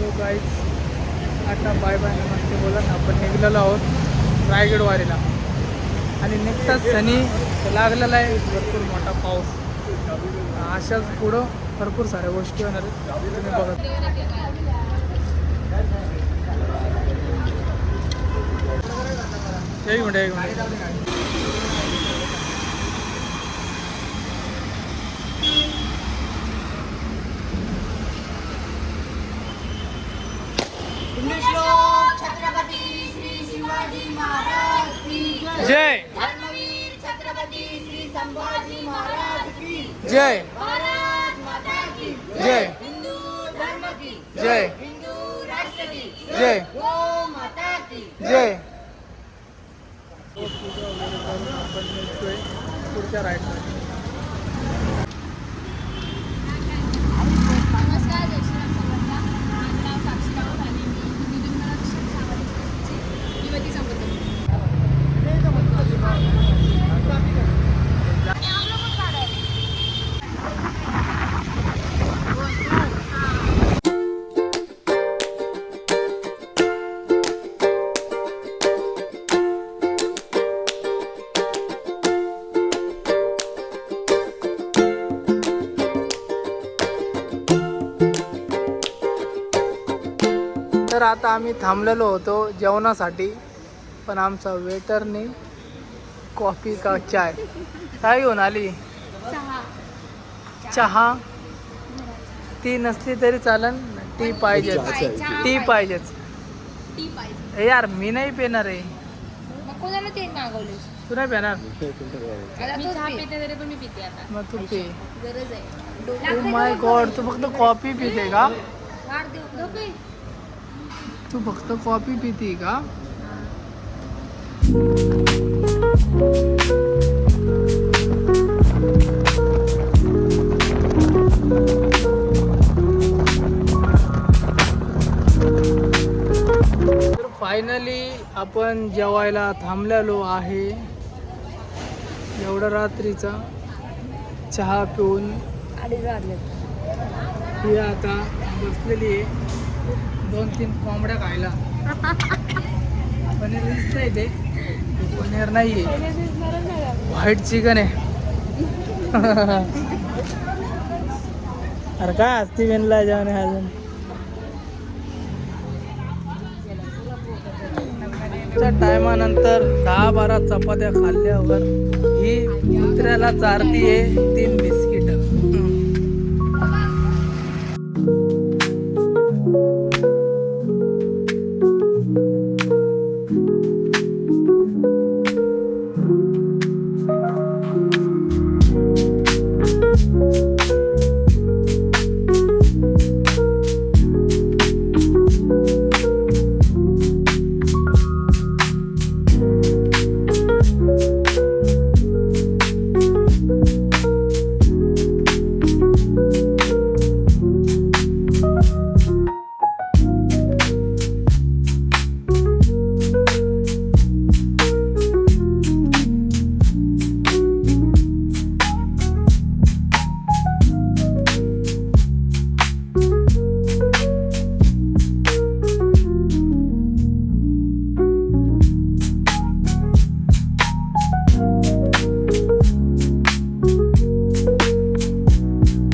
तो गाईज आता bye bye नमस्ते बोलत आपण निघलेलो आहोत रायगड वारीला आणि निघताच शनी लागलेला आहे भरपूर मोठा पाऊस. अशाच पुढं भरपूर साऱ्या गोष्टी होणार आहेत तुम्ही बघत. एक मिनिट छत्रपती श्री शिवाजी महाराज की जय. धर्मवीर छत्रपती श्री संभाजी महाराज की जय. भारत माता की जय. हिंदू धर्म की जय. हिंदू राष्ट्र की जय. गो माता की जय. आपण निघतोय पुढच्या राईडला. नमस्कार, जय श्रीराम सर्वांना. माझं नाव साक्षी राऊत आणि मी विधिमंडळ सामाजिक युवती संघटना. तर आता आम्ही थांबलेलो होतो जेवणासाठी, पण आमचा वेटरने कॉफी का चाय काय घेऊन आली. चहा ती नसली तरी चालन, टी पाहिजेच. टी पाहिजेच. टी पाहिजे. यार मी नाही पिणार आहे. मग कोणाला ते मागवलीस? तू नाही पिणार. मी चहा पिते तरी पण मी पिते आता. मग तू पी. गरज आहे. ओ माय गॉड, तू फक्त कॉफी पिते का? वाढ देऊ पे. तू फक्त कॉफी पिते का? तर फायनली आपण जेवायला थांबलेलो आहे. एवढा रात्रीचा चहा पिऊन ही आता बसलेली आहे 2-3 कोंबड्या खायला. पनीर दिसतंय ते पनीर नाही आहे, व्हाईट चिकन आहे. अरे काय असती विनला जेवण अजून. टायमानंतर 10-12 चपात्या खाल्ल्यावर ही कुत्र्याला चारती आहे 3 बिस्किट.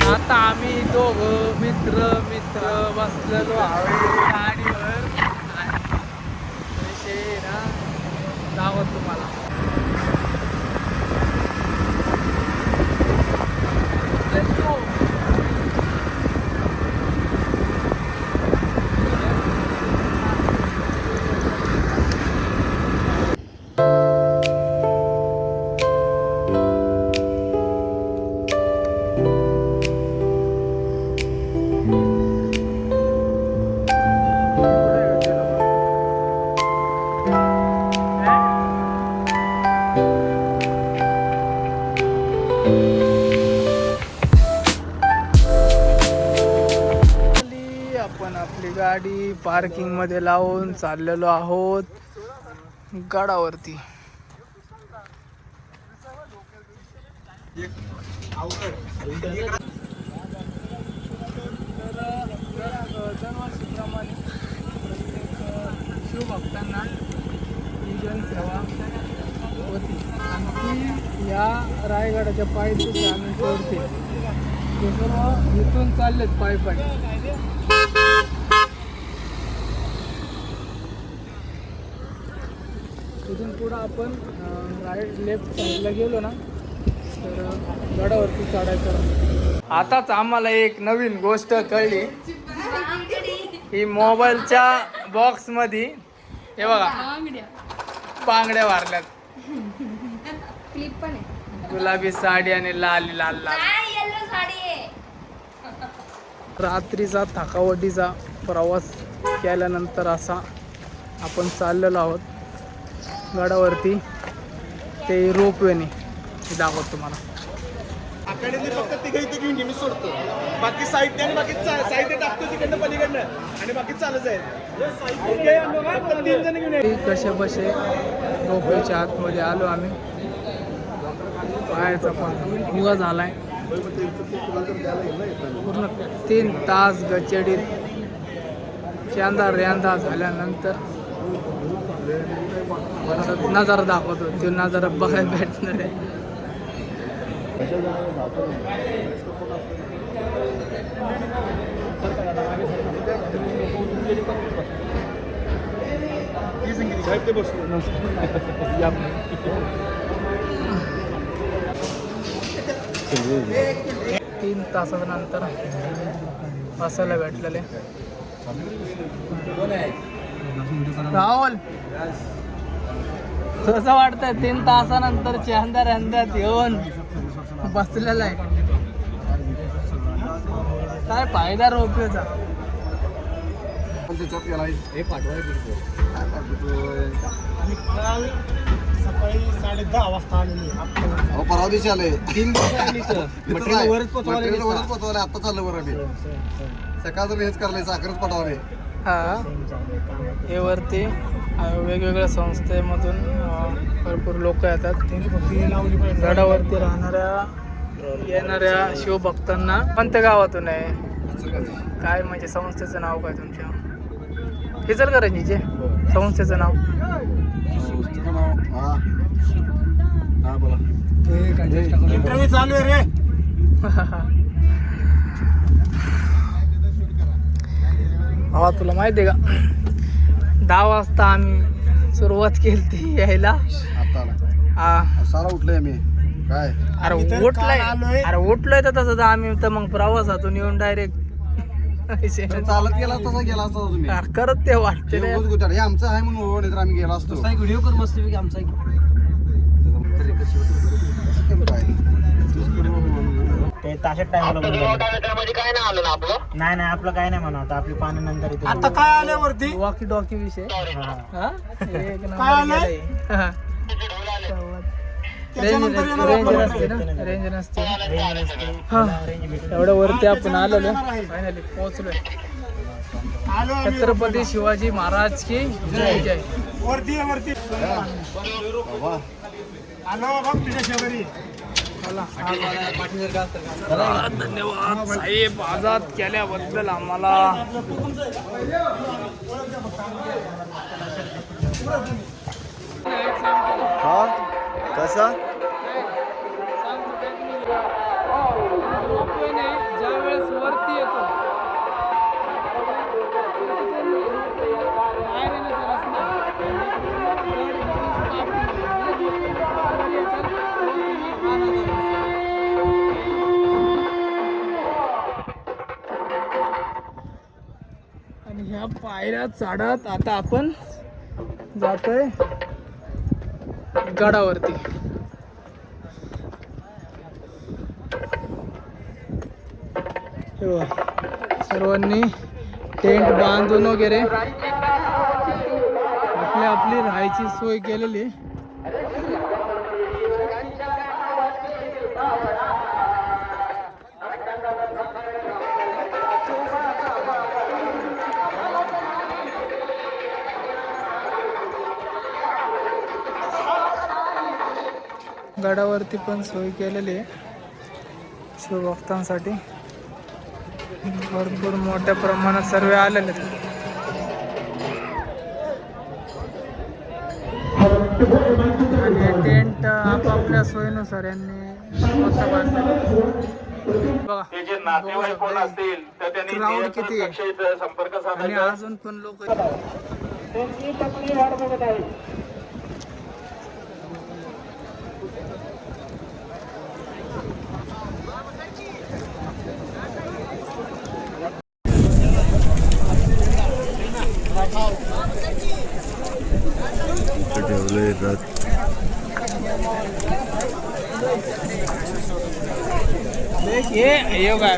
आता आम्ही दोघं मित्र बसलेलो आहोत गाडीवर. ना दावत तुम्हाला. Let's go. आपण आपली गाडी पार्किंग मध्ये लावून चाललेलो आहोत गडावरती. दरवर्षीप्रमाणे ही सेवा होती आणि ती या रायगडाच्या पायथ्याशी आम्ही सोडते. ते सर्व इथून चाललेत पायी पायी. इथून पुढं आपण राईट लेफ्ट साईडला गेलो ना तर गडावरती चढायचं. आताच आम्हाला एक नवीन गोष्ट कळली. ही मोबाईलच्या बॉक्समध्ये हे बघा बांगड्या मारल्यात. क्लिप पण आहे. गुलाबी साडी आणि लाल लाल लाल. येलो साडी आहे. रात्रीचा थकावटीचा प्रवास केल्यानंतर असा आपण चाललेलो आहोत गडावरती. ते रोपवेने दाखवतो तुम्हाला. आकडे फक्त तिघे इथे घेऊन मी सोडतो. बाकी साहित्य आणि बाकी साहित्य टाकतो तिकडनं पलीकडनं आणि बाकी चालत आहे. 3 जण घेऊन कसे बसे रोपवेच्या आतमध्ये आलो आम्ही. पायाचा पण उगा झालाय. पूर्ण 3 तास गचडीत चांदा रेंदा झाल्यानंतर नजारा दाखवतो. तो नजारा बघायला भेटणार आहे. साहित्य बसतो 3 तासानंतर बसायला भेटलेले. राहुल कसं वाटतंय 3 तासानंतर चांदा रेंदात येऊन बसलेला आहे? काय फायदा रोपवेचा? हे पाठवायचं. काल सकाळी 10:30 वाजता आलेली. परवा दिवशी आले 3 दिवस आली तर वरच पोचवले. आता चाललं बरं मी सकाळचं हेच करलंय साखरच पटावले. हा हे वरती वेगवेगळ्या संस्थेमधून भरपूर लोक येतात. गडावरती येणाऱ्या शिवभक्तांना. कोणत्या गावातून आहे काय म्हणजे संस्थेचं नाव काय तुमच्या? इचलकरंजीचे संस्थेचं नाव? हा बोला. इंटरव्ह्यू चालू आहे रे. भावा तुला माहिती आहे का 10 वाजता आम्ही सुरुवात केली ती यायला. आता हा सारा उठलोय मी काय. अरे उठलोय तर तसं तर आम्ही तर मग प्रवासातून येऊन डायरेक्ट चालत गेला तसा गेला असता तुम्ही. करत ते वाटते रे. हे आमचं आहे म्हणून नाही तर आम्ही गेला असतो. व्हिडिओ कर मस्त आमचा. ते ताशात टायमाला नाही आपलं काय नाही म्हणा. आता आपली पाणी नंतर आता काय आल्यावरती वॉकी डॉकी विषय. हा? एक नंबर काय आलंय? गेलंय. हा. रेंज नसते ना. रेंज नसते. हा एवढ्या वरती आपण आलेलो फायनली पोहोचलोय. छत्रपती शिवाजी महाराज की जय जय. वरती आलो बघ तुझ्या शेजारी. धन्यवाद साहेब आजाद केल्याबद्दल आम्हाला. हा कसा ज्या वेळेस वरती येतो बाहेर येण्याचा रस्ता आणि ह्या पायऱ्या चढत आता आपण जातोय गडावरती. सर्वांनी टेंट बांधून वगैरे आपली राहायची सोय केलेली. गडावरती पण सोय केलेली आहे शिवभक्तांसाठी. भरपूर मोठ्या प्रमाणात सर्व आलेले आहेत. आणि टेंट आपापल्या सोयीनुसार यांनी स्वतः बांधले बघा. ते जे नातेवाईक कोण असतील तर त्यांनी क्राऊड किती आहे कक्षेत संपर्क आणि साधायचा. अजून पण लोक त्यांची पत्नी वाट बघत आहे. ठेवलंय रथ. ये काय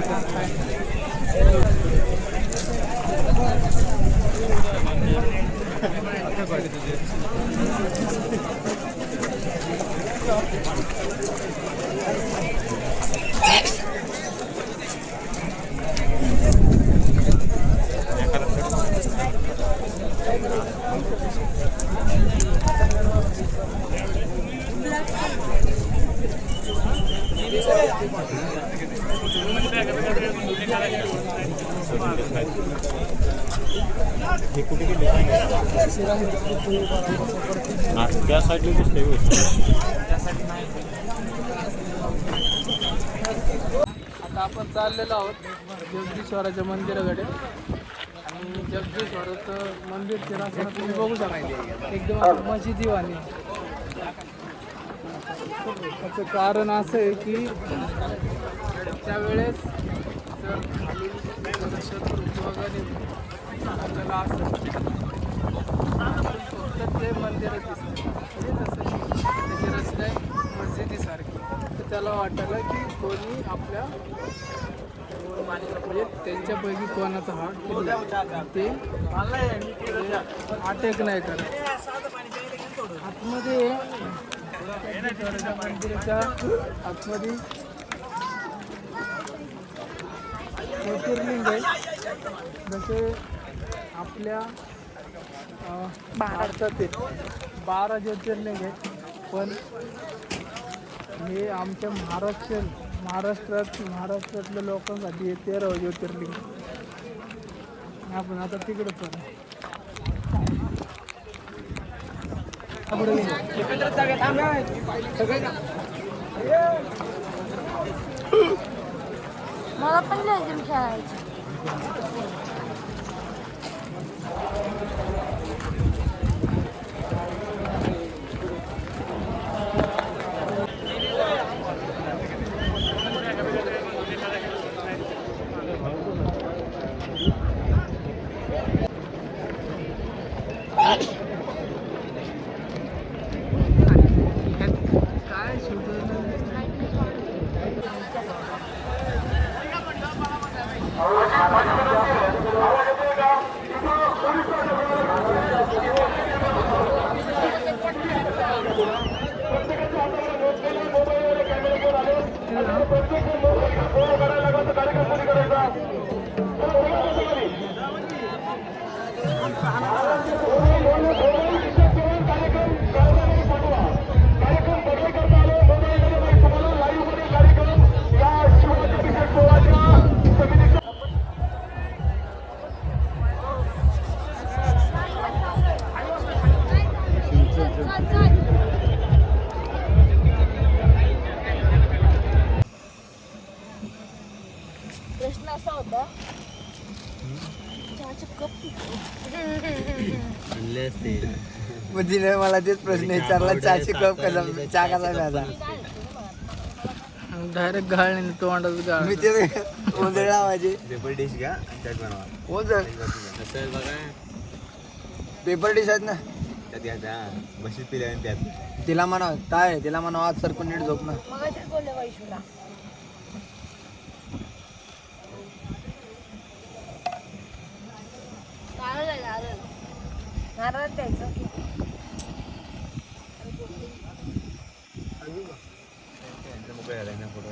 त्या साईडला दिसते आता आपण चाललेलो आहोत जगदीश्वराच्या मंदिराकडे आणि जगदीश्वराचं मंदिर फिरताना तुम्ही बघू शकता एकदम मशिदीवाणी. त्याचं कारण असं आहे की त्यावेळेस जर खाली शत्रू वगैरे आपल्याला असं फक्त ते मंदिरच दिसतं म्हणजे जसं की त्याची रचना आहे मशिदीसारखी. तर त्याला वाटायला की कोणी आपल्या म्हणजे त्यांच्यापैकी कोणाचा हात किल्ला ते अटॅक नाही करत. आतमध्ये मंदिराच्या आतमध्ये ज्योतिर्लिंग आहे. जसे आपल्या भारतातील 12 ज्योतिर्लिंग आहेत पण हे आमच्या महाराष्ट्रातल्या लोकांसाठी हे 13 ज्योतिर्लिंग. आपण आता तिकडे चालू मला पण लेझिम खेळायची. काय प्रश्न असा होता चहाचे कप तिने मला तेच प्रश्न विचारला चहाची कप कसा चहा कसा प्यायचा. डायरेक्ट गाळ नाही तोंडाच गाळ. मी ते ओंजळ लावायचे पेपर डिश घ्या आणि त्यात बनवा. ओंजळ तसं बघा पेपर डिश आहेत ना त्यात द्या बशीत पिल्या आणि त्यात तिला म्हणावं काय तिला म्हणावं आज सरकून नीट झोप ना. मग बोलले वैशूला नारळ द्यायचं. मोकळे झाले ना फोटो.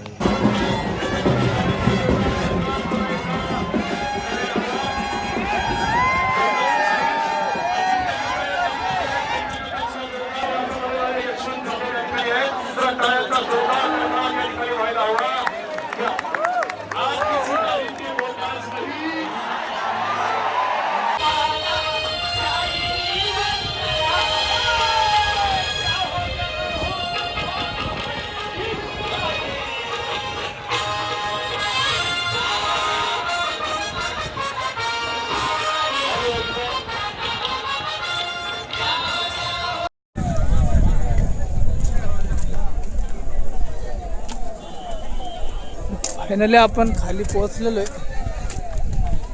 फायनली आपण खाली पोहोचलेलो आहे.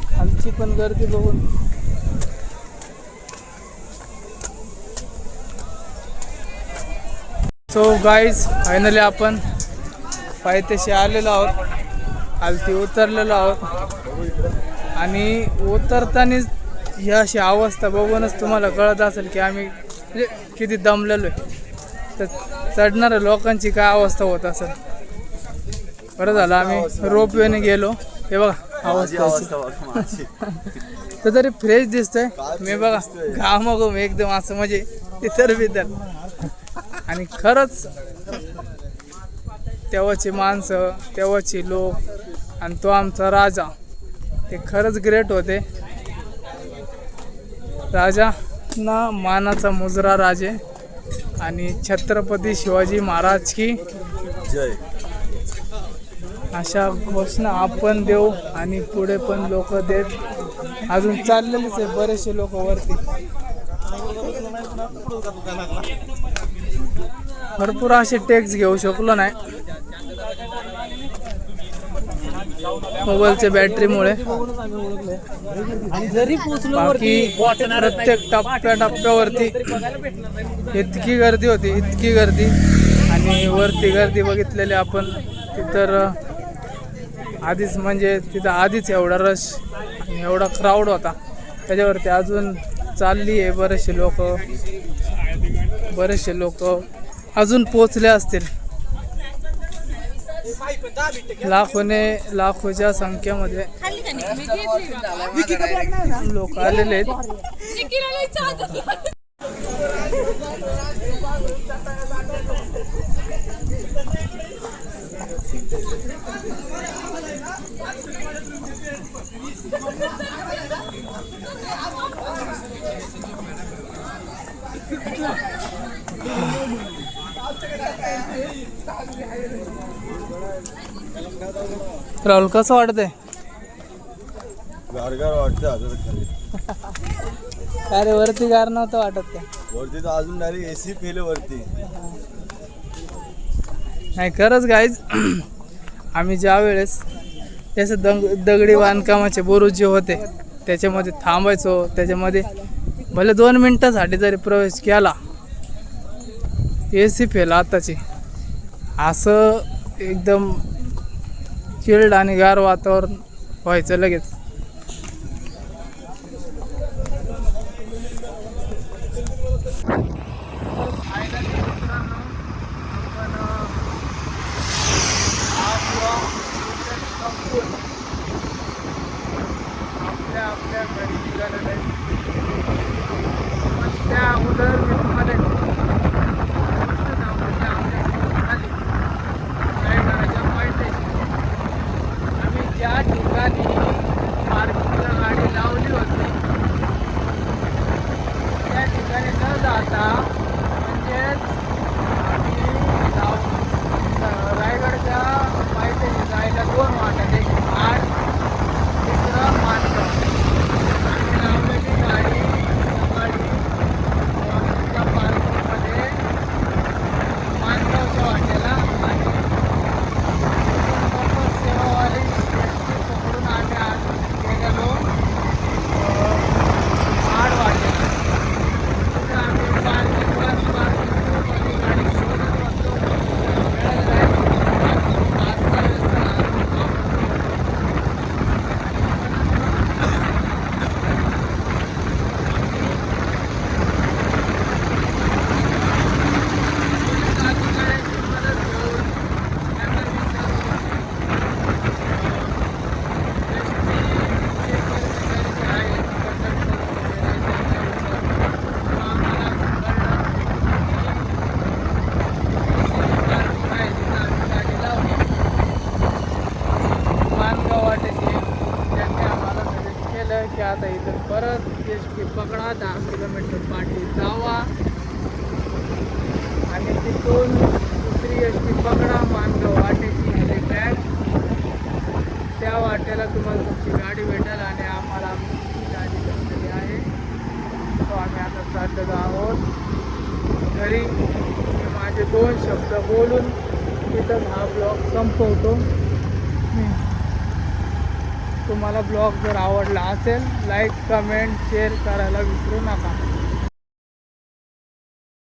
खालची पण गर्दी बघून सो गाईज फायनली आपण पायथ्याशी आलेलो आहोत. खालती उतरलेलो आहोत आणि उतरतानाच ही अशी अवस्था बघूनच तुम्हाला कळत असेल की आम्ही म्हणजे किती दमलेलो आहे. तर चढणाऱ्या लोकांची काय अवस्था होत असेल. बरं झालं आम्ही रोपवेने गेलो. हे बघा अवस्था तर तरी फ्रेश दिसतंय. मी बघा घामाघूम एकदम असं म्हणजे इतर बितर. आणि खरंच तेव्हाची माणसं, तेव्हाची लोक आणि तो आमचा राजा, ते खरंच ग्रेट होते. राजा ना मानाचा मुजरा राजे आणि छत्रपती शिवाजी महाराज की जय. अशा घोषणा आपण देऊ आणि पुढे पण लोक देत. अजून चाललेलीच आहे बरेचसे लोक वरती. भरपूर असे टेक्स घेऊ शकलो नाही मोबाईलच्या बॅटरीमुळे. बाकी प्रत्येक टप्प्यावरती इतकी गर्दी होती, इतकी गर्दी. आणि वरती गर्दी बघितलेली आपण तिथं आधीच, म्हणजे तिथं आधीच एवढा रश आणि एवढा क्राऊड होता. त्याच्यावरती अजून चालली आहे. बरेचसे लोक अजून पोचले असतील. लाखोच्या संख्येमध्ये लोक आलेले आहेत. राहुल कसं वाटतंय? गारगार वाटतं आता खाली. अरे वरती गार नव्हतं वाटत का? वरती तर अजून डायरेक्ट एसी फेल वरती. नाही खरंच गाईज, आम्ही ज्या वेळेस जसं दगडी बांधकामाचे बुरुज जे होते त्याच्यामध्ये थांबायचो, त्याच्यामध्ये भले 2 मिनिटासाठी जरी प्रवेश केला, एसी फेल आताची. असं एकदम चिल्ड आणि गार वातावरण व्हायचं लगेच. आपल्या घरी निघालेलं आहे. पण त्या अगोदर मी तुम्हाला आम्ही ज्या ठिकाणी पार्किंगला गाडी लावली होती त्या ठिकाणी न जाता म्हणजेच आम्ही रायगडच्या पायथ्याशी जायला 2 वाटत, एक आड, दुसरा मानगाव. आम्ही लावलेली गाडी सकाळी पार्किंगमध्ये मानगावच्या वाटेला आणि सेवावाली पकडून आम्ही आज गेलेलो आड वाटेला. तिथे आम्ही पार्किंग गाडी शोधत बसलो. की आता इथून परत एस.टी. पकडा, 10 किलोमीटर पाठी जावा आणि तिथून दुसरी एस.टी. पकडा, मानगाव वाटेची हेलिपॅड. त्या वाटेला तुम्हाला तुमची गाडी भेटेल आणि आम्हाला आमची गाडी भेटलेली आहे. तो आम्ही आता चाललेलो आहोत घरी. मी माझे 2 शब्द बोलून तिथंच हा ब्लॉग संपवतो. मी तुम्हाला ब्लॉग जर आवडला असेल लाईक कमेंट शेअर करायला विसरू नका.